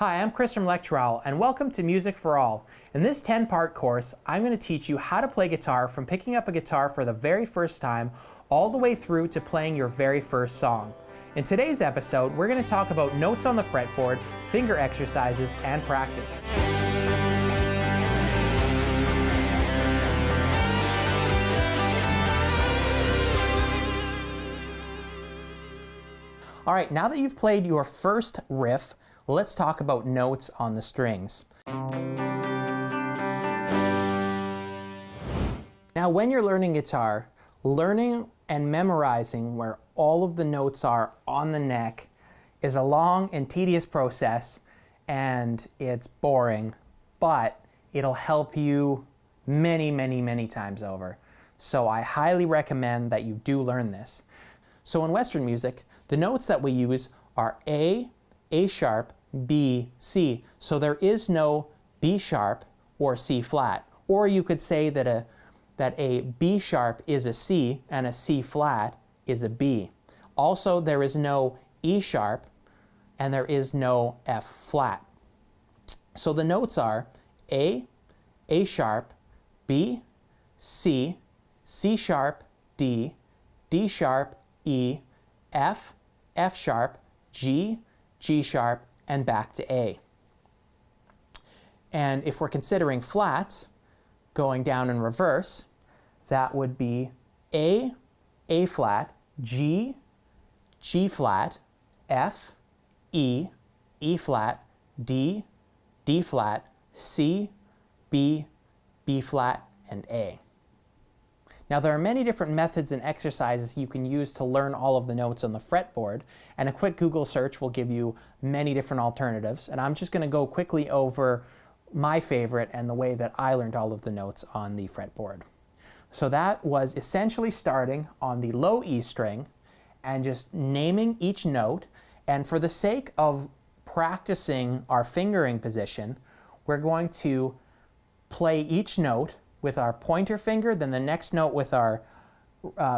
Hi, I'm Chris from Lectural, and welcome to Music for All. In this 10-part course, I'm going to teach you how to play guitar from picking up a guitar for the very first time all the way through to playing your very first song. In today's episode, we're going to talk about notes on the fretboard, finger exercises, and practice. All right, now that you've played your first riff, let's talk about notes on the strings. Now, when you're learning guitar, learning and memorizing where all of the notes are on the neck is a long and tedious process, and it's boring, but it'll help you many times over. So I highly recommend that you do learn this. So in Western music, the notes that we use are A sharp, B, C. So there is no B sharp or C flat. Or you could say that a B sharp is a C and a C flat is a B. Also, there is no E sharp and there is no F flat. So the notes are A sharp, B, C, C sharp, D, D sharp, E, F, F sharp, G, G sharp, and back to A. And if we're considering flats, going down in reverse, that would be A flat, G, G flat, F, E, E flat, D, D flat, C, B, B flat, and A. Now, there are many different methods and exercises you can use to learn all of the notes on the fretboard, and a quick Google search will give you many different alternatives. And I'm just going to go quickly over my favorite and the way that I learned all of the notes on the fretboard. So that was essentially starting on the low E string and just naming each note. And for the sake of practicing our fingering position, we're going to play each note with our pointer finger, then the next note with our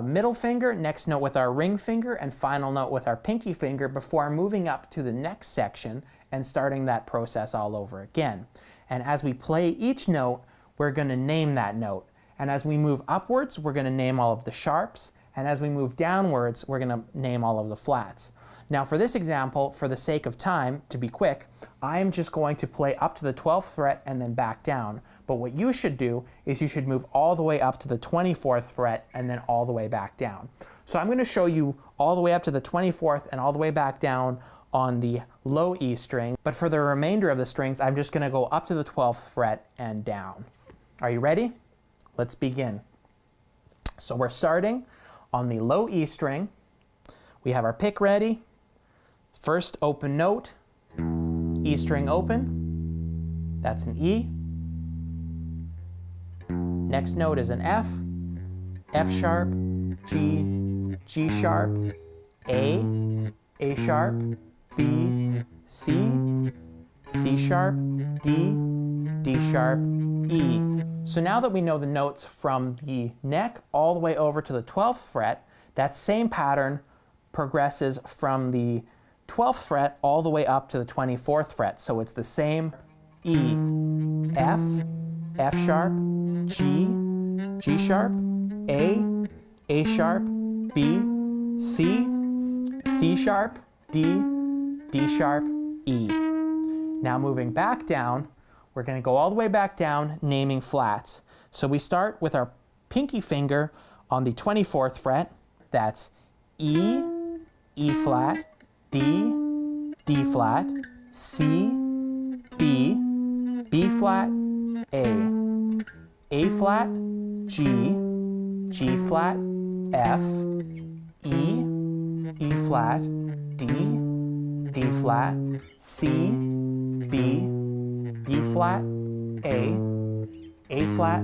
middle finger, next note with our ring finger, and final note with our pinky finger before moving up to the next section and starting that process all over again. And as we play each note, we're going to name that note. And as we move upwards, we're going to name all of the sharps. And as we move downwards, we're going to name all of the flats. Now for this example, for the sake of time, to be quick, I am just going to play up to the 12th fret and then back down. But what you should do is you should move all the way up to the 24th fret and then all the way back down. So I'm going to show you all the way up to the 24th and all the way back down on the low E string. But for the remainder of the strings, I'm just going to go up to the 12th fret and down. Are you ready? Let's begin. So we're starting on the low E string. We have our pick ready. First open note, E string open, that's an E. Next note is an F, F sharp, G, G sharp, A sharp, B, C, C sharp, D, D sharp, E. So now that we know the notes from the neck all the way over to the 12th fret, that same pattern progresses from the 12th fret all the way up to the 24th fret. So it's the same E, F, F sharp, G, G sharp, A sharp, B, C, C sharp, D, D sharp, E. Now moving back down, we're going to go all the way back down naming flats. So we start with our pinky finger on the 24th fret. That's E, E flat, D, D flat, C, B, B flat, A flat, G, G flat, F, E flat, D, D flat, C, B, B flat, A flat,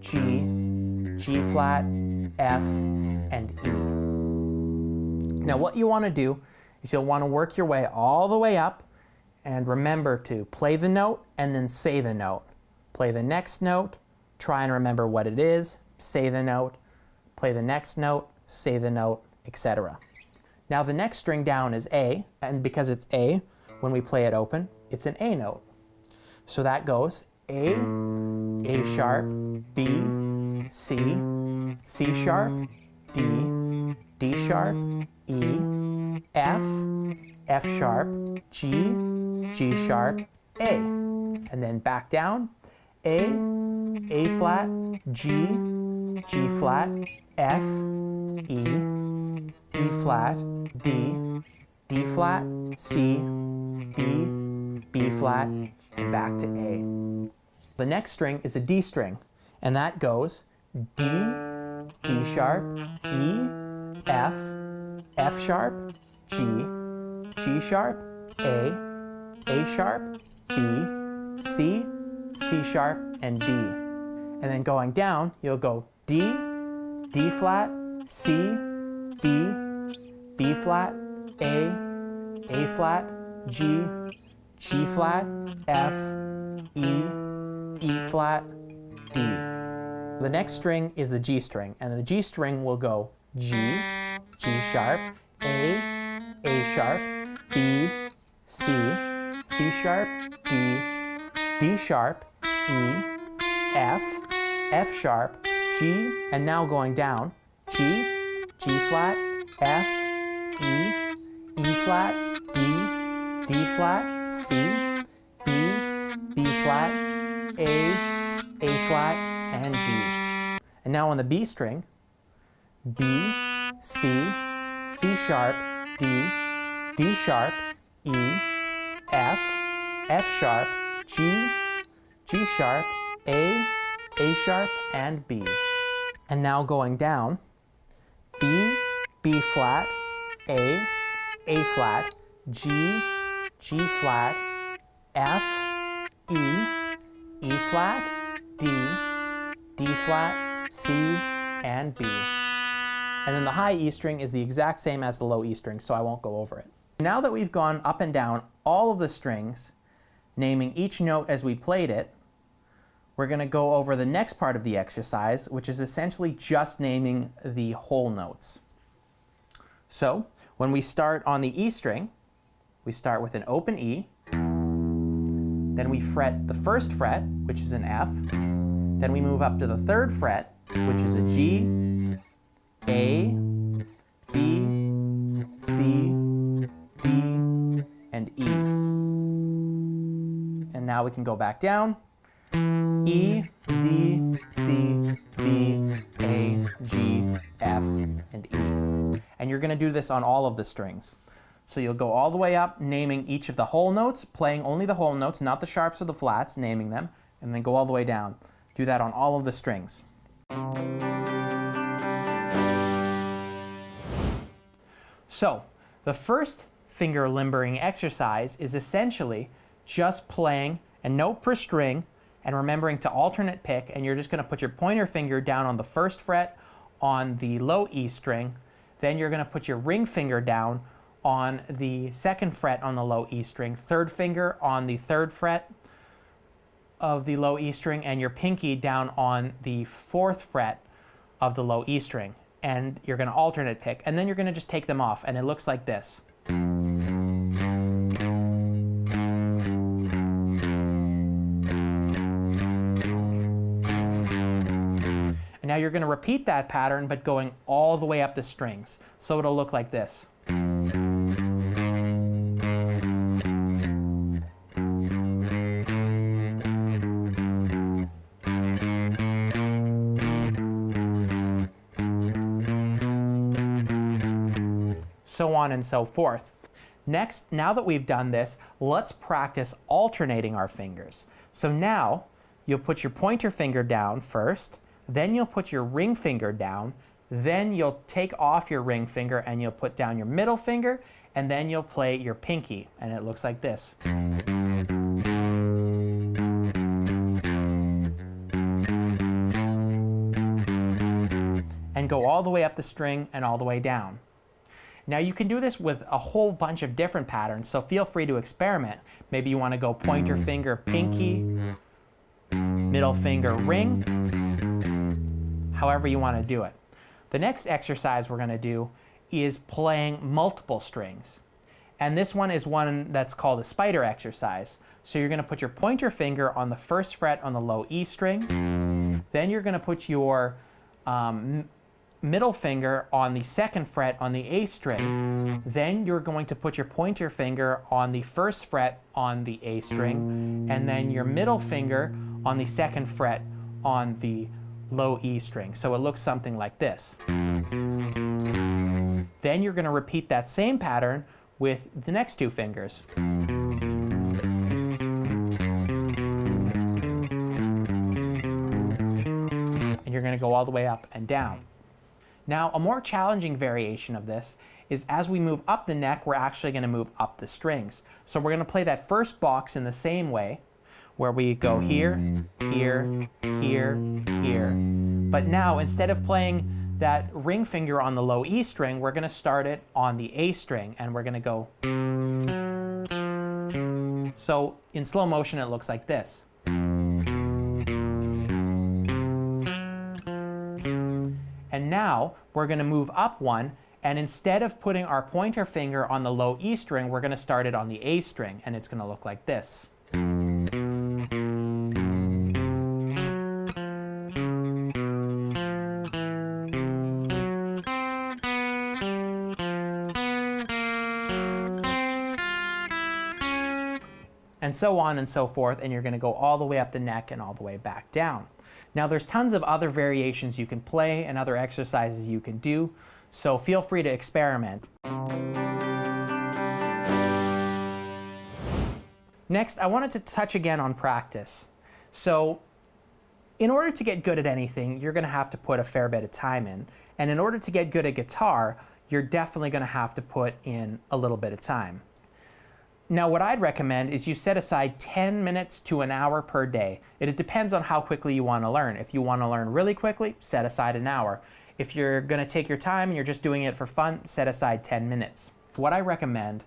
G, G flat, F, and E. Now what you want to do is you'll want to work your way all the way up, and remember to play the note and then say the note. Play the next note, try and remember what it is, say the note, play the next note, say the note, etc. Now the next string down is A, and because it's A, when we play it open, it's an A note. So that goes A sharp, B, C, C sharp, D, D sharp, E, F, F sharp, G, G sharp, A. And then back down, A flat, G, G flat, F, E, E flat, D, D flat, C, B, B flat, and back to A. The next string is a D string, and that goes D, D sharp, E, F, F sharp, G, G sharp, A sharp, B, C, C sharp, and D. And then going down, you'll go D, D flat, C, B, B flat, A flat, G, G flat, F, E, E flat, D. The next string is the G string, and the G string will go G, G sharp, A sharp, B, C, C sharp, D, D sharp, E, F, F sharp, G, and now going down, G, G flat, F, E, E flat, D, D flat, C, B, B flat, A flat, and G. And now on the B string, B, C, C sharp, D, D sharp, E, F, F sharp, G, G sharp, A sharp, and B. And now going down, B, B flat, A flat, G, G flat, F, E flat, D flat, C, and B. And then the high E string is the exact same as the low E string, so I won't go over it. Now that we've gone up and down all of the strings, naming each note as we played it, we're going to go over the next part of the exercise, which is essentially just naming the whole notes. So, when we start on the E string, we start with an open E, then we fret the first fret, which is an F, then we move up to the third fret, which is a G, A, B, C, D, and E. And now we can go back down. E, D, C, B, A, G, F, and E. And you're going to do this on all of the strings. So you'll go all the way up, naming each of the whole notes, playing only the whole notes, not the sharps or the flats, naming them, and then go all the way down. Do that on all of the strings. So, the first finger limbering exercise is essentially just playing a note per string and remembering to alternate pick, and you're just going to put your pointer finger down on the first fret on the low E string, then you're going to put your ring finger down on the second fret on the low E string, third finger on the third fret of the low E string, and your pinky down on the fourth fret of the low E string. And you're going to alternate pick, and then you're going to just take them off, and it looks like this. And now you're going to repeat that pattern, but going all the way up the strings. So it'll look like this. So on and so forth. Next, now that we've done this, let's practice alternating our fingers. So now, you'll put your pointer finger down first, then you'll put your ring finger down, then you'll take off your ring finger and you'll put down your middle finger, and then you'll play your pinky, and it looks like this. And go all the way up the string and all the way down. Now you can do this with a whole bunch of different patterns, so feel free to experiment. Maybe you want to go pointer finger, pinky, middle finger, ring, however you want to do it. The next exercise we're going to do is playing multiple strings. And this one is one that's called a spider exercise. So you're going to put your pointer finger on the first fret on the low E string. Then you're going to put your middle finger on the second fret on the A string. Then you're going to put your pointer finger on the first fret on the A string, and then your middle finger on the second fret on the low E string. So it looks something like this. Then you're going to repeat that same pattern with the next two fingers. And you're going to go all the way up and down. Now, a more challenging variation of this is as we move up the neck, we're actually going to move up the strings. So we're going to play that first box in the same way, where we go here, here, here, here. But now, instead of playing that ring finger on the low E string, we're going to start it on the A string, and we're going to go. So in slow motion, it looks like this. And now we're going to move up one, and instead of putting our pointer finger on the low E string, we're going to start it on the A string, and it's going to look like this. And so on and so forth, and you're going to go all the way up the neck and all the way back down. Now there's tons of other variations you can play and other exercises you can do, so feel free to experiment. Next, I wanted to touch again on practice. So in order to get good at anything, you're going to have to put a fair bit of time in. And in order to get good at guitar, you're definitely going to have to put in a little bit of time. Now, what I'd recommend is you set aside 10 minutes to an hour per day. It depends on how quickly you want to learn. If you want to learn really quickly, set aside an hour. If you're going to take your time and you're just doing it for fun, set aside 10 minutes. What I recommend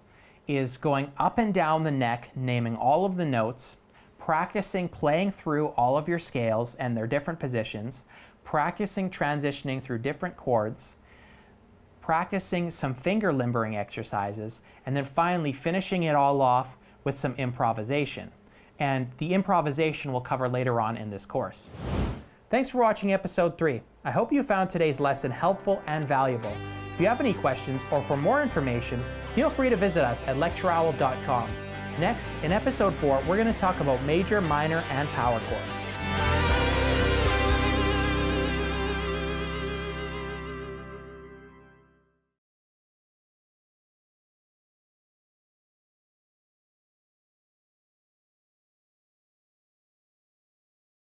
is going up and down the neck, naming all of the notes, practicing playing through all of your scales and their different positions, practicing transitioning through different chords, practicing some finger limbering exercises, and then finally finishing it all off with some improvisation. And the improvisation we'll cover later on in this course. Thanks for watching episode 3. I hope you found today's lesson helpful and valuable. If you have any questions or for more information, feel free to visit us at lectureowl.com. Next, in episode 4, we're going to talk about major, minor, and power chords.